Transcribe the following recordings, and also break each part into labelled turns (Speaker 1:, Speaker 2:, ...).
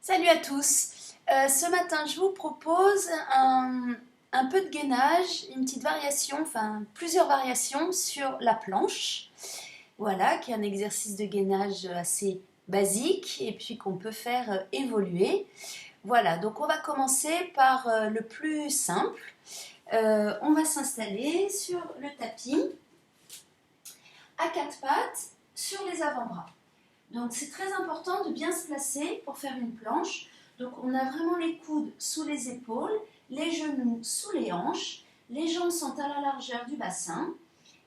Speaker 1: Salut à tous. Ce matin, je vous propose un peu de gainage, une petite variation, enfin plusieurs variations sur la planche. Voilà, qui est un exercice de gainage assez basique et puis qu'on peut faire évoluer. Voilà, donc on va commencer par le plus simple. On va s'installer sur le tapis à quatre pattes sur les avant-bras. Donc c'est très important de bien se placer pour faire une planche. Donc on a vraiment les coudes sous les épaules, les genoux sous les hanches, les jambes sont à la largeur du bassin.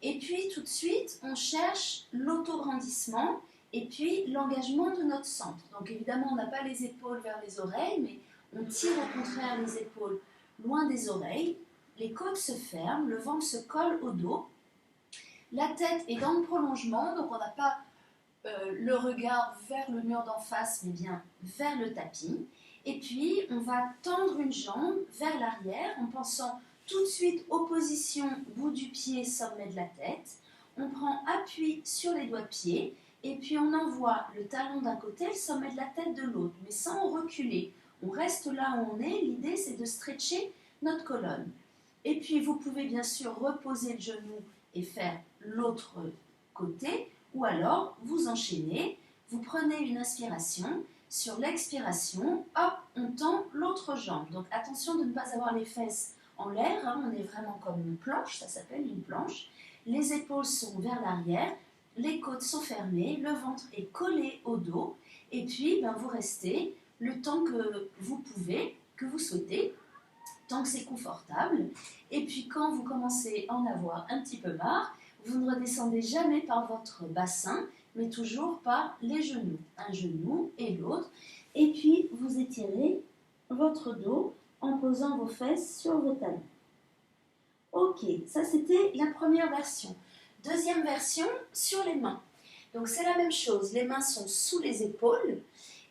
Speaker 1: Et puis tout de suite, on cherche l'autograndissement et puis l'engagement de notre centre. Donc évidemment, on n'a pas les épaules vers les oreilles, mais on tire au contraire les épaules loin des oreilles. Les côtes se ferment, le ventre se colle au dos. La tête est dans le prolongement, donc on n'a pas le regard vers le mur d'en face, mais bien vers le tapis. Et puis, on va tendre une jambe vers l'arrière en pensant tout de suite opposition bout du pied, sommet de la tête. On prend appui sur les doigts de pied et puis on envoie le talon d'un côté, le sommet de la tête de l'autre, mais sans reculer. On reste là où on est. L'idée, c'est de stretcher notre colonne. Et puis, vous pouvez bien sûr reposer le genou et faire l'autre côté. Ou alors, vous enchaînez, vous prenez une inspiration, sur l'expiration, hop, on tend l'autre jambe. Donc attention de ne pas avoir les fesses en l'air, hein, on est vraiment comme une planche, ça s'appelle une planche. Les épaules sont vers l'arrière, les côtes sont fermées, le ventre est collé au dos, et puis vous restez le temps que vous pouvez, que vous souhaitez, tant que c'est confortable. Et puis quand vous commencez à en avoir un petit peu marre, vous ne redescendez jamais par votre bassin, mais toujours par les genoux. Un genou et l'autre. Et puis, vous étirez votre dos en posant vos fesses sur vos talons. Ok, ça c'était la première version. Deuxième version, sur les mains. Donc c'est la même chose. Les mains sont sous les épaules.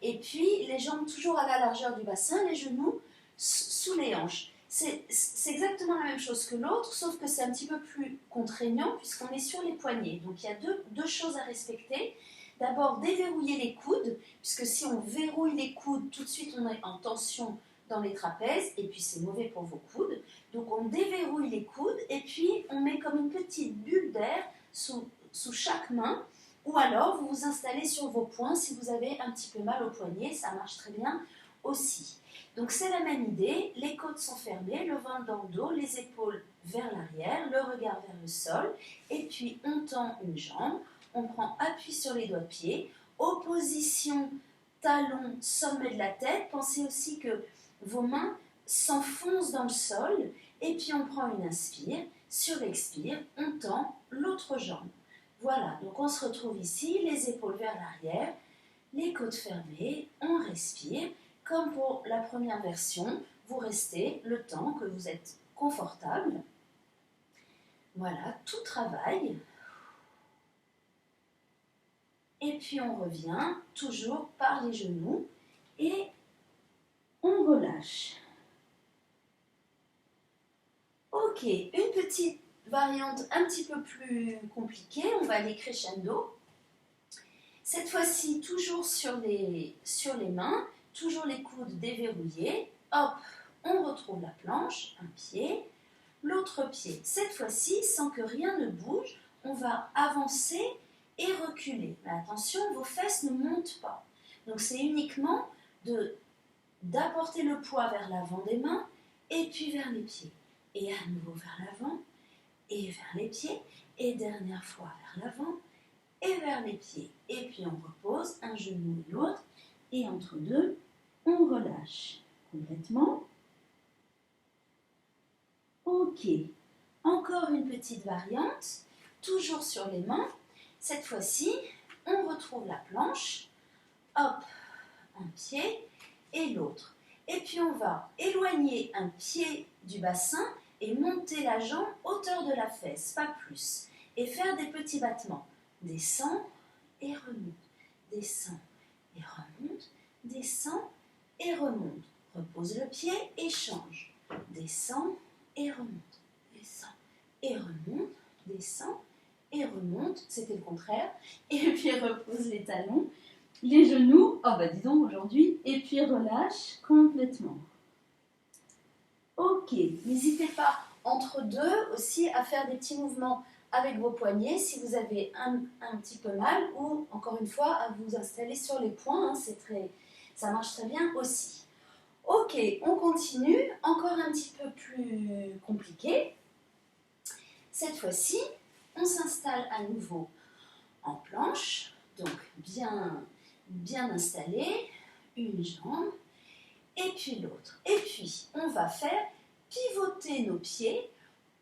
Speaker 1: Et puis, les jambes toujours à la largeur du bassin, les genoux sous les hanches. C'est exactement la même chose que l'autre, sauf que c'est un petit peu plus contraignant puisqu'on est sur les poignets. Donc il y a deux choses à respecter. D'abord, déverrouiller les coudes, puisque si on verrouille les coudes, tout de suite on est en tension dans les trapèzes, et puis c'est mauvais pour vos coudes. Donc on déverrouille les coudes, et puis on met comme une petite bulle d'air sous chaque main, ou alors vous vous installez sur vos poings si vous avez un petit peu mal au poignet, ça marche très bien aussi. Donc c'est la même idée, les côtes sont fermées, le ventre dans le dos, les épaules vers l'arrière, le regard vers le sol, et puis on tend une jambe, on prend appui sur les doigts de pied, opposition talon, sommet de la tête, pensez aussi que vos mains s'enfoncent dans le sol, et puis on prend une inspire, sur l'expire, on tend l'autre jambe. Voilà, donc on se retrouve ici, les épaules vers l'arrière, les côtes fermées, on respire. Comme pour la première version, vous restez le temps que vous êtes confortable. Voilà, tout travaille. Et puis on revient toujours par les genoux et on relâche. Ok, une petite variante un petit peu plus compliquée, on va aller crescendo. Cette fois-ci, toujours sur les mains, toujours les coudes déverrouillés. Hop, on retrouve la planche, un pied, l'autre pied. Cette fois-ci, sans que rien ne bouge, on va avancer et reculer. Mais attention, vos fesses ne montent pas. Donc c'est uniquement d'apporter le poids vers l'avant des mains et puis vers les pieds. Et à nouveau vers l'avant et vers les pieds. Et dernière fois vers l'avant et vers les pieds. Et puis on repose un genou et l'autre. Et entre deux, on relâche complètement. Ok. Encore une petite variante, toujours sur les mains. Cette fois-ci, on retrouve la planche. Hop, un pied et l'autre. Et puis on va éloigner un pied du bassin et monter la jambe hauteur de la fesse, pas plus. Et faire des petits battements. Descend et remonte. Descend et remonte. Descend et remonte. Repose le pied et change. Descend et remonte. Descend et remonte. Descend et remonte. C'était le contraire. Et puis repose les talons.
Speaker 2: les genoux, oh bah dis donc aujourd'hui, et puis relâche complètement.
Speaker 1: Ok, n'hésitez pas entre deux aussi à faire des petits mouvements avec vos poignets si vous avez un petit peu mal ou encore une fois à vous installer sur les poings, hein, ça marche très bien aussi. Ok, on continue, encore un petit peu plus compliqué. Cette fois-ci, on s'installe à nouveau en planche, donc bien installé, une jambe et puis l'autre. Et puis, on va faire pivoter nos pieds,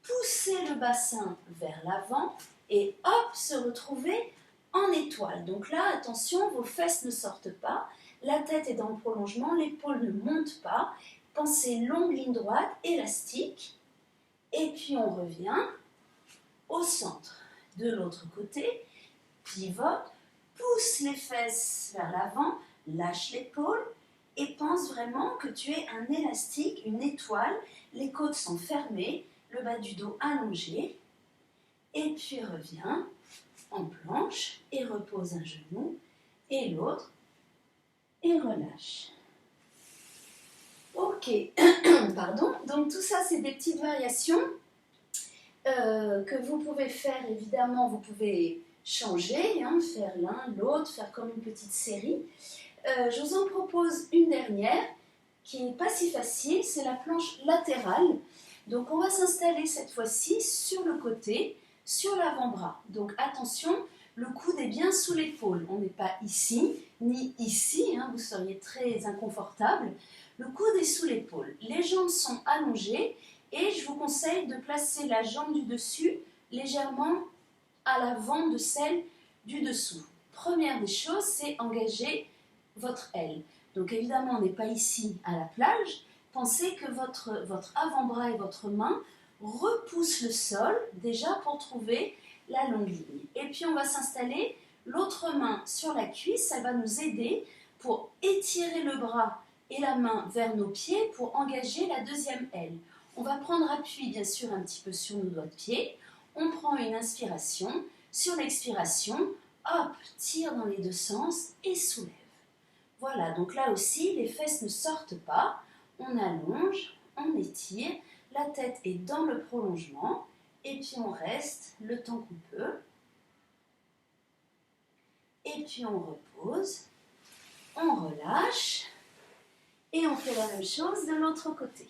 Speaker 1: pousser le bassin vers l'avant et hop, se retrouver en étoile. Donc là, attention, vos fesses ne sortent pas, la tête est dans le prolongement, l'épaule ne monte pas. Pensez longue ligne droite, élastique. Et puis on revient au centre. De l'autre côté, pivote, pousse les fesses vers l'avant, lâche l'épaule et pense vraiment que tu es un élastique, une étoile. Les côtes sont fermées, le bas du dos allongé. Et puis reviens en planche et repose un genou et l'autre et relâche. Ok, pardon. Donc tout ça, c'est des petites variations que vous pouvez faire. Évidemment, vous pouvez changer, hein, faire l'un, l'autre, faire comme une petite série. Je vous en propose une dernière qui n'est pas si facile, c'est la planche latérale. Donc on va s'installer cette fois-ci sur le côté, sur l'avant-bras. Donc attention, le coude est bien sous l'épaule. On n'est pas ici, ni ici, hein, vous seriez très inconfortable. Le coude est sous l'épaule. Les jambes sont allongées et je vous conseille de placer la jambe du dessus légèrement à l'avant de celle du dessous. Première des choses, c'est engager votre aile. Donc évidemment, on n'est pas ici à la plage. Pensez que votre avant-bras et votre main repoussent le sol déjà pour trouver la longue ligne. Et puis on va s'installer l'autre main sur la cuisse. Ça va nous aider pour étirer le bras et la main vers nos pieds pour engager la deuxième aile. On va prendre appui bien sûr un petit peu sur nos doigts de pied. On prend une inspiration. Sur l'expiration, hop, tire dans les deux sens et soulève. Voilà, donc là aussi, les fesses ne sortent pas. On allonge, on étire, la tête est dans le prolongement et puis on reste le temps qu'on peut. Et puis on repose, on relâche et on fait la même chose de l'autre côté.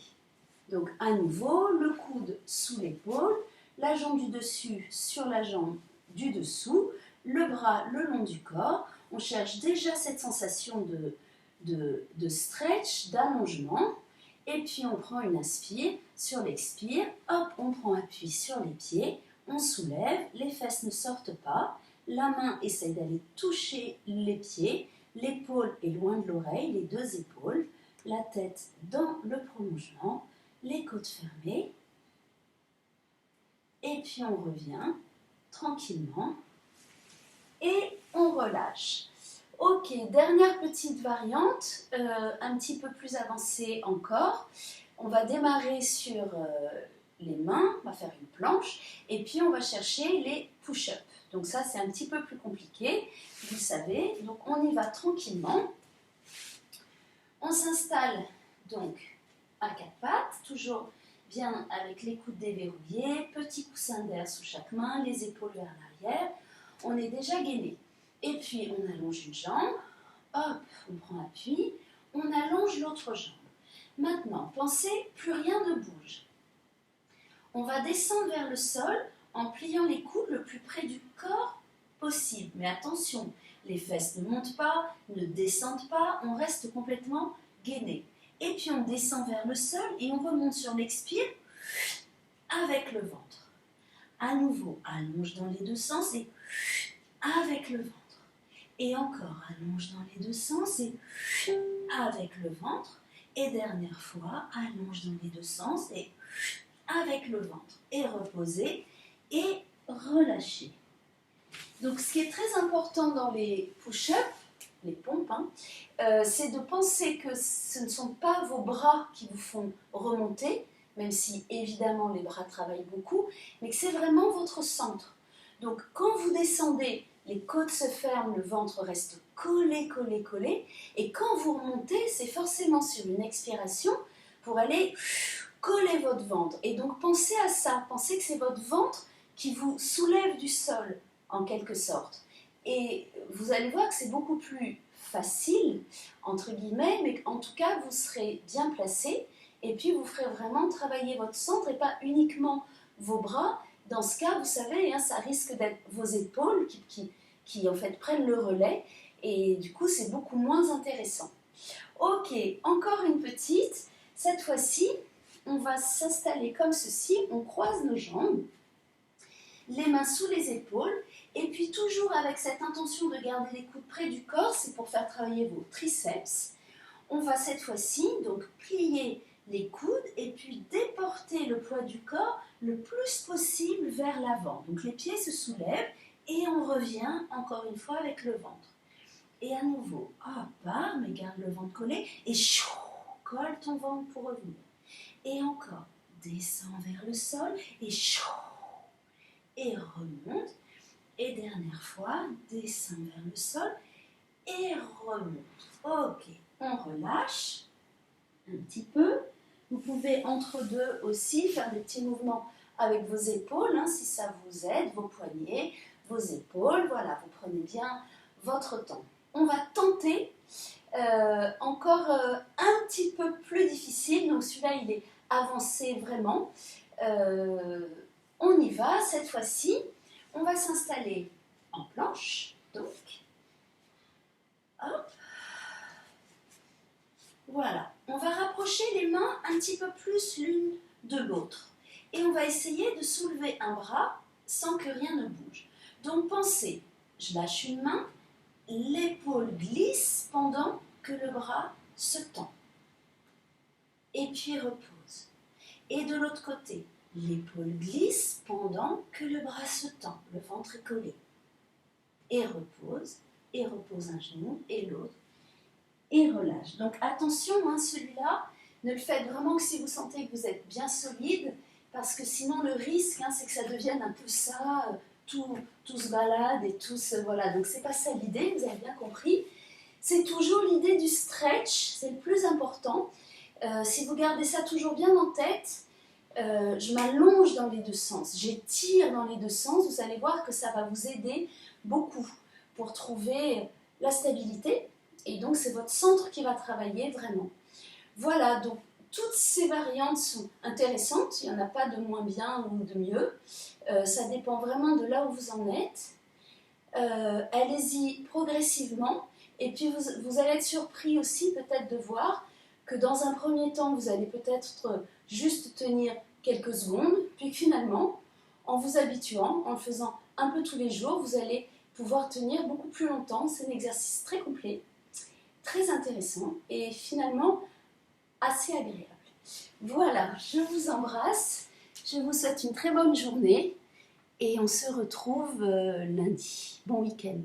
Speaker 1: Donc à nouveau, le coude sous l'épaule, la jambe du dessus sur la jambe du dessous, le bras le long du corps. On cherche déjà cette sensation de stretch, d'allongement. Et puis on prend une inspire, sur l'expire, hop, on prend appui sur les pieds, on soulève, les fesses ne sortent pas, la main essaye d'aller toucher les pieds, l'épaule est loin de l'oreille, les deux épaules, la tête dans le prolongement, les côtes fermées. Et puis on revient tranquillement et on relâche. Ok, dernière petite variante, un petit peu plus avancée encore. On va démarrer sur les mains, on va faire une planche et puis on va chercher les push-ups. Donc ça c'est un petit peu plus compliqué, vous le savez. Donc on y va tranquillement. On s'installe donc à quatre pattes, toujours bien avec les coudes déverrouillés, petit coussin d'air sous chaque main, les épaules vers l'arrière. On est déjà gainé. Et puis on allonge une jambe, hop, on prend appui, on allonge l'autre jambe. Maintenant, pensez, plus rien ne bouge. On va descendre vers le sol en pliant les coudes le plus près du corps possible. Mais attention, les fesses ne montent pas, ne descendent pas, on reste complètement gainé. Et puis on descend vers le sol et on remonte sur l'expire avec le ventre. À nouveau, allonge dans les deux sens et avec le ventre. Et encore, allonge dans les deux sens et avec le ventre. Et dernière fois, allonge dans les deux sens et avec le ventre. Et reposer et relâcher. Donc ce qui est très important dans les push-ups, les pompes, hein, c'est de penser que ce ne sont pas vos bras qui vous font remonter, même si évidemment les bras travaillent beaucoup, mais que c'est vraiment votre centre. Donc quand vous descendez, les côtes se ferment, le ventre reste coller, coller, coller. Et quand vous remontez, c'est forcément sur une expiration pour aller coller votre ventre. Et donc pensez à ça, pensez que c'est votre ventre qui vous soulève du sol, en quelque sorte. Et vous allez voir que c'est beaucoup plus facile, entre guillemets, mais en tout cas, vous serez bien placé. Et puis, vous ferez vraiment travailler votre centre et pas uniquement vos bras. Dans ce cas, vous savez, hein, ça risque d'être vos épaules qui en fait prennent le relais. Et du coup, c'est beaucoup moins intéressant. Ok, encore une petite. Cette fois-ci, on va s'installer comme ceci. On croise nos jambes, les mains sous les épaules. Et puis toujours avec cette intention de garder les coudes près du corps, c'est pour faire travailler vos triceps. On va cette fois-ci donc plier les coudes et puis déporter le poids du corps le plus possible vers l'avant. Donc les pieds se soulèvent et on revient encore une fois avec le ventre. Et à nouveau, part, mais garde le ventre collé et colle ton ventre pour revenir. Et encore, descends vers le sol et remonte. Et dernière fois, descends vers le sol et remonte. Ok, on relâche un petit peu. Vous pouvez entre deux aussi faire des petits mouvements avec vos épaules, hein, si ça vous aide, vos poignets, vos épaules. Voilà, vous prenez bien votre temps. On va tenter encore un petit peu plus difficile. Donc celui-là, il est avancé vraiment. On y va, cette fois-ci. On va s'installer en planche, donc, hop, voilà. On va rapprocher les mains un petit peu plus l'une de l'autre. Et on va essayer de soulever un bras sans que rien ne bouge. Donc pensez, je lâche une main, l'épaule glisse pendant que le bras se tend. Et puis repose. Et de l'autre côté, l'épaule glisse pendant que le bras se tend, le ventre est collé. Et repose un genou et l'autre, et relâche. Donc attention, hein, celui-là, ne le faites vraiment que si vous sentez que vous êtes bien solide, parce que sinon le risque, hein, c'est que ça devienne un peu ça, tout se balade et tout se... Voilà, donc c'est pas ça l'idée, vous avez bien compris. C'est toujours l'idée du stretch, c'est le plus important. Si vous gardez ça toujours bien en tête, je m'allonge dans les deux sens, j'étire dans les deux sens, vous allez voir que ça va vous aider beaucoup pour trouver la stabilité et donc c'est votre centre qui va travailler vraiment. Voilà, donc toutes ces variantes sont intéressantes, il n'y en a pas de moins bien ou de mieux, ça dépend vraiment de là où vous en êtes. Allez-y progressivement et puis vous allez être surpris aussi peut-être de voir que dans un premier temps vous allez peut-être juste tenir quelques secondes, puis finalement, en vous habituant, en le faisant un peu tous les jours, vous allez pouvoir tenir beaucoup plus longtemps. C'est un exercice très complet, très intéressant et finalement assez agréable. Voilà, je vous embrasse, je vous souhaite une très bonne journée et on se retrouve lundi. Bon week-end.